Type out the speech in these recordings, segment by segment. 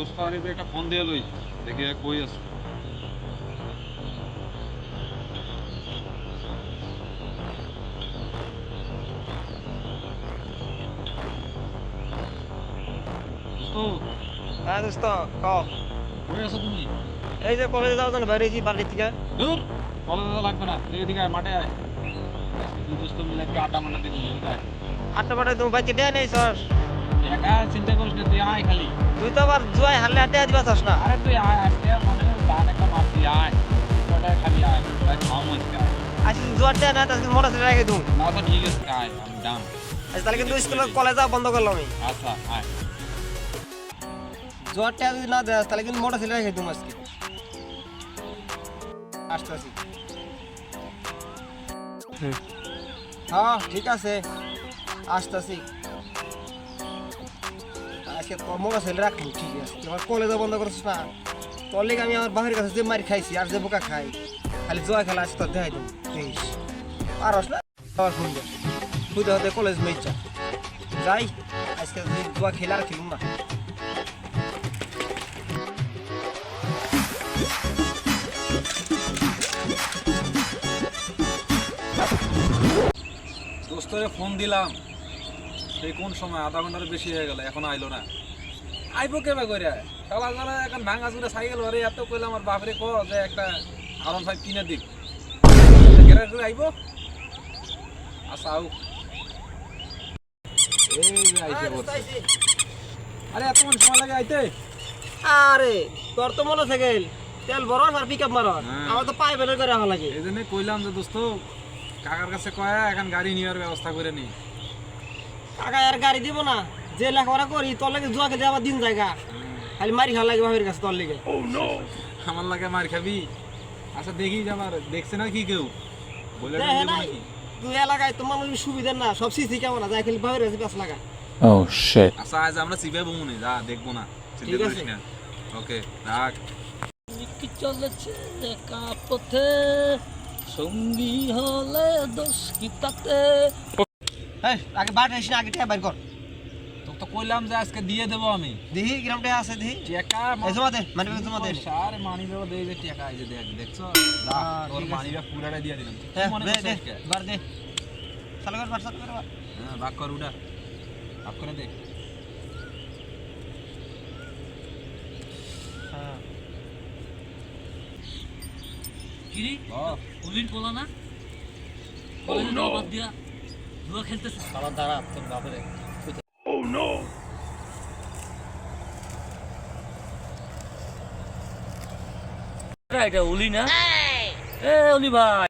দোস্ত আরিফে একটা ফোন দিয়ে লই দেখি কই আছে। দোস্ত হ্যাঁ দোস্ত কও। কই আছো তুমি? এই যে কলেজে যাওয়ার জন্য বেরিয়েছি বাড়ির থেকে। দূর কলেজে লাগবে না, এদিকে আয়, মাঠে আয়। দুই দোস্ত মিলে একটু আড্ডা মাড্ডা দিন। আটটা পাঠায় তুমি বাইকে দেয় নেই স্যার। একা চিন্তা করিস না, তুই আয় খালি। তুই তো আবার জুয়াই হারলে হাতে দিবা চাস না। আরে তুই আয়, আজকে মনে হয় দান একটা মারতি, আয় ওটা খালি আয়, তাই খাওয়া মজতে আয়। আসলে জুয়ার দেয় না তাহলে মোটর সাইকেল রেখে তুমি। না তো ঠিক আছে, আয় আমি ডান। আচ্ছা তাহলে কিন্তু স্কুলে কলেজ যাওয়া বন্ধ করলাম আমি। আচ্ছা আয়। জুয়ার টাকা যদি না দেয় তাহলে কিন্তু মোটর সাইকেল রেখে তুমি আজকে। আসতেছি। হ্যাঁ ঠিক আছে আসতেছি। আজকে মোটর সাইকেল রাখবো ঠিক আছে। তোমার কলেজে বন্ধ করছিস না, তোর লেগে আমি আমার বাহির কাছে যে মারি খাইছি আর যে বোকা খাই, খালি জুয়া খেলা আজকে তোর দেখাই দেবো দেখিস। আর আসলে আবার ফোন দে খুঁজে হতে কলেজ মেয়েটা যাই। আজকে যদি জুয়া খেলে আর খেলুম না। দোস্তরে ফোন দিলাম, সেই কোন সময় আধা ঘন্টার বেশি হয়ে গেল, এখন আইলো না। আইবো কেবা করে শালা শালা এখন ভাঙা চুরে সাইকেল ভরে এত কইলাম আমার বাপরে কো যে একটা R15 কিনে দিক, গেরা করে আইবো। আচ্ছা আও। এই যে আইছে বলছে। আরে এত সময় লাগে আইতে? আরে তোর তো মোটর সাইকেল তেল ভরো আর পিক আপ মারো, আমার তো পায়ে বের করে রাখা লাগে। এই জন্য কইলাম যে দোস্ত কাকার কাছে কয়া এখন গাড়ি নেওয়ার ব্যবস্থা করে নি। কাকা আর গাড়ি দিব না, যে লেখাপড়া করি তোর লাগে জুয়া খেলতে আবার দিন জায়গা খালি মারি খাওয়া লাগে বাপের কাছে তোর লেগে। আমার লাগে মার খাবি? আচ্ছা দেখি যে আমার দেখছে না কি কেউ বলে দেখে নাই তুই এলাকায় তোমার মানুষ সুবিধা না, সব সিসি ক্যামেরা যায় খালি বাপের কাছে পাঁচ লাগা। Oh shit. আচ্ছা আজ আমরা সিবে বমু নি, যা দেখবো না, চিন্তা ঠিক করিস আছে। না। ওকে রাখ। কি চলেছে একা পথে, সঙ্গী হলে দোষ কি তাতে। এই আগে বাট এসে আগে টাকা বাইর কর। তোকে তো কইলাম যে আজকে দিয়ে দেবো আমি। দেখি গ্রামটা আছে দেখি। টাকা এই জমা দে মানে জমা দে। সার মানি দেবো, দেই যে টাকা এই যে দেখ, দেখছো যা তোর ঠিক আছে। মানিটা পুরাটা দিয়ে দিলাম। তুই হ্যাঁ মনে দে দে করছিস কে? বার দে চালু কর বার চালু কর বার। হ্যাঁ ভাগ কর, উড়া ভাগ করে দে। হ্যাঁ কিরি ও উলির পোলা না কলেজে যাওয়া বাদ দিয়া জুয়া খেলতেছে। সারা দাঁড়া তোর বাপরে। এটা উলি না? এ উলি ভাই,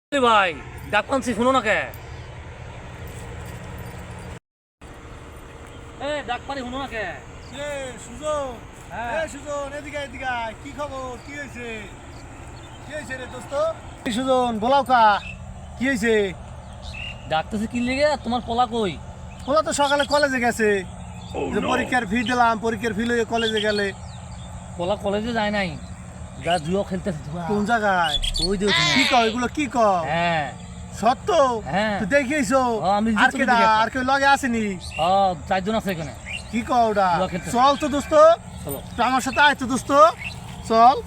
উলি ভাই ডাক পানছি শুনো না কে? এ ডাক পানি শুনো না কে? সুজন, হ্যাঁ সুজন এদিকে এদিকে আয়। কি খবর? কি হয়েছে? কি হয়েছে রে দোস্ত? সুজন বলাও কা কি হয়েছে? ডাকতেছে কি লেগে? তোমার পোলা কই? ওরা তো সকালে কলেজে গেছে, যে পরীক্ষার ফি দিলাম, পরীক্ষার ফি লইয়ে কলেজে গেলে। পোলা কলেজে যায় নাই, যা জুয়া খেলতেছে জুয়া। কোন জায়গায়? ওই যে ওখানে। কি কও এগুলো? কি কও? হ্যাঁ সত্য? হ্যাঁ। তুই দেখিয়েছো? আমি আর জিতু কেডা? দেখি একটা। আর কেউ লগে আসেনি? ও চারজন আছে এখানে। কি কও ওটা? জুয়া খেলতেছে। চল তো দোস্ত, চলো তুই আমার সাথে আয় তো দোস্ত, চল।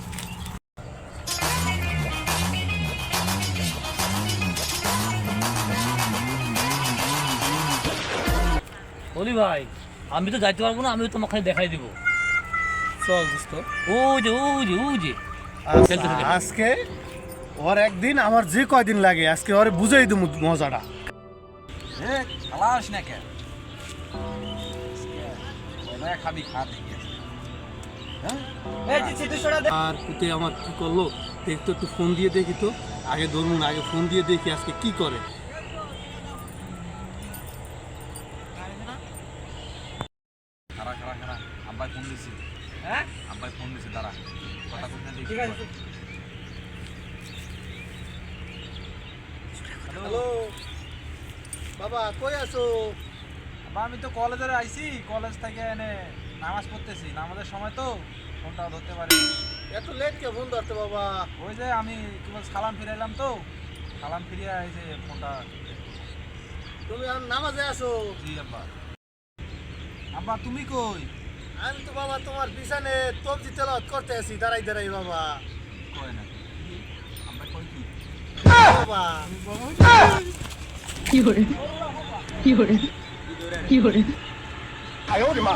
বলি ভাই, আমি তো যাইতে পারবো না, আমি তোমাকে খালি দেখাই দিব। চল দোস্ত। ওই যে ওই যে ওই যে খেলতে আচ্ছা, থাকে। আজকে ওর একদিন আমার যে কয়দিন লাগে আজকে ওরে বুঝাই দেবো মজাটা। এ খালাস না কে? ওরা খাবি খা দেখি। এই যে চিত্রটা দে। আর পুতে আমার কি করলো দেখতো, একটু ফোন দিয়ে দেখি তো। আগে ধরুন, আগে ফোন দিয়ে দেখি আজকে কি করে। খারা খারা খারা আব্বাই ফোন দিছি। হ্যাঁ আব্বাই ফোন দিছি, দাঁড়া কথা কইতে দেখি। ঠিক আছে। হ্যালো বাবা, কই আছো? আব্বা আমি তো কলেজে আইছি, কলেজ থেকে এনে নামাজ পড়তেছি, নামাজের সময় তো ফোনটা ধরতে পারি। এত লেট কে ফোন ধরতে বাবা? ওই যে আমি কি বল সালাম ফিরাইলাম তো, সালাম ফিরিয়ে এই যে ফোনটা। তুমি আর নামাজে আছো? জি আব্বা। আব্বা তুমি কই? আমি তো বাবা তোমার পিছনে তবজি তেলাওয়াত করতে আছি দাঁড়াই দাঁড়াই বাবা কয় না আমরা কই কি বাবা 有人，有人，有人。 আয় ওরে মা